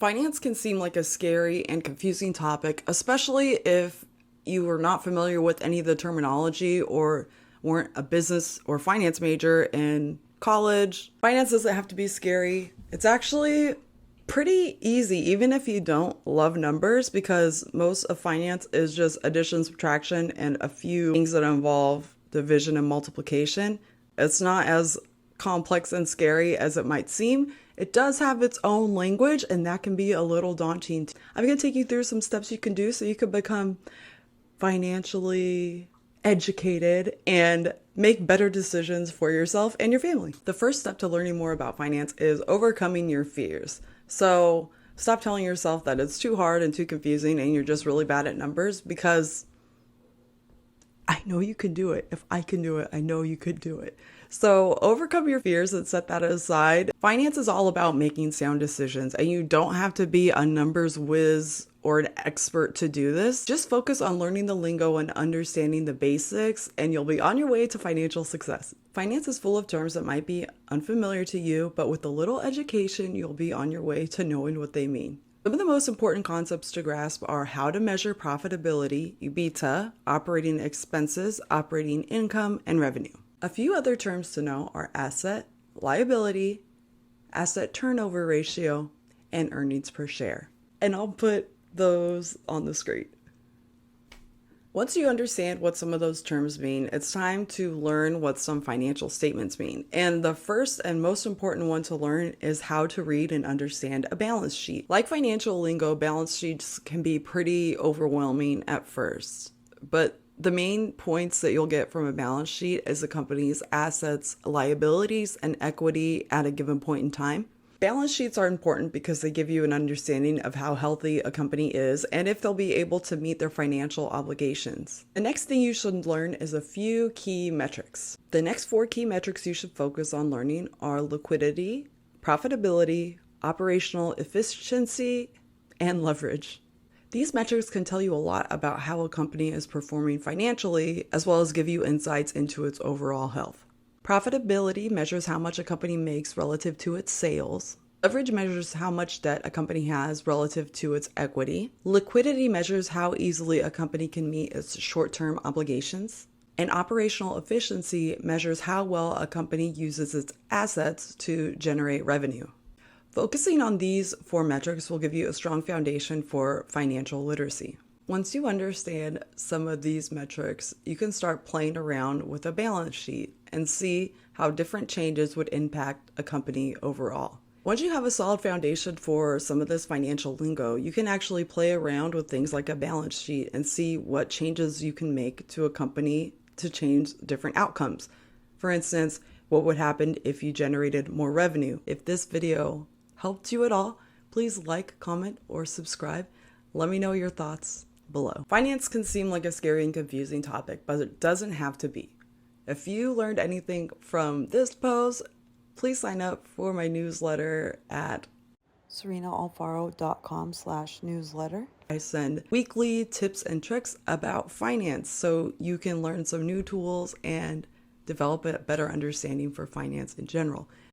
Finance can seem like a scary and confusing topic, especially if you are not familiar with any of the terminology or weren't a business or finance major in college. Finance doesn't have to be scary. It's actually pretty easy, even if you don't love numbers, because most of finance is just addition, subtraction, and a few things that involve division and multiplication. It's not as complex and scary as it might seem. It does have its own language, and that can be a little daunting. I'm going to take you through some steps you can do so you can become financially educated and make better decisions for yourself and your family. The first step to learning more about finance is overcoming your fears. So stop telling yourself that it's too hard and too confusing and you're just really bad at numbers, because I know you can do it. If I can do it, I know you could do it. So overcome your fears and set that aside. Finance is all about making sound decisions, and you don't have to be a numbers whiz or an expert to do this. Just focus on learning the lingo and understanding the basics, and you'll be on your way to financial success. Finance is full of terms that might be unfamiliar to you, but with a little education, you'll be on your way to knowing what they mean. Some of the most important concepts to grasp are how to measure profitability, EBITDA, operating expenses, operating income, and revenue. A few other terms to know are asset, liability, asset turnover ratio, and earnings per share. And I'll put those on the screen. Once you understand what some of those terms mean, it's time to learn what some financial statements mean. And the first and most important one to learn is how to read and understand a balance sheet. Like financial lingo, balance sheets can be pretty overwhelming at first, but the main points that you'll get from a balance sheet is the company's assets, liabilities, and equity at a given point in time. Balance sheets are important because they give you an understanding of how healthy a company is and if they'll be able to meet their financial obligations. The next thing you should learn is a few key metrics. The next 4 key metrics you should focus on learning are liquidity, profitability, operational efficiency, and leverage. These metrics can tell you a lot about how a company is performing financially, as well as give you insights into its overall health. Profitability measures how much a company makes relative to its sales. Leverage measures how much debt a company has relative to its equity. Liquidity measures how easily a company can meet its short-term obligations. And operational efficiency measures how well a company uses its assets to generate revenue. Focusing on these 4 metrics will give you a strong foundation for financial literacy. Once you understand some of these metrics, you can start playing around with a balance sheet and see how different changes would impact a company overall. Once you have a solid foundation for some of this financial lingo, you can actually play around with things like a balance sheet and see what changes you can make to a company to change different outcomes. For instance, what would happen if you generated more revenue? If this video helped you at all, please like, comment, or subscribe. Let me know your thoughts below. Finance can seem like a scary and confusing topic, but it doesn't have to be. If you learned anything from this post, please sign up for my newsletter at serenaalfaro.com/newsletter. I send weekly tips and tricks about finance so you can learn some new tools and develop a better understanding for finance in general.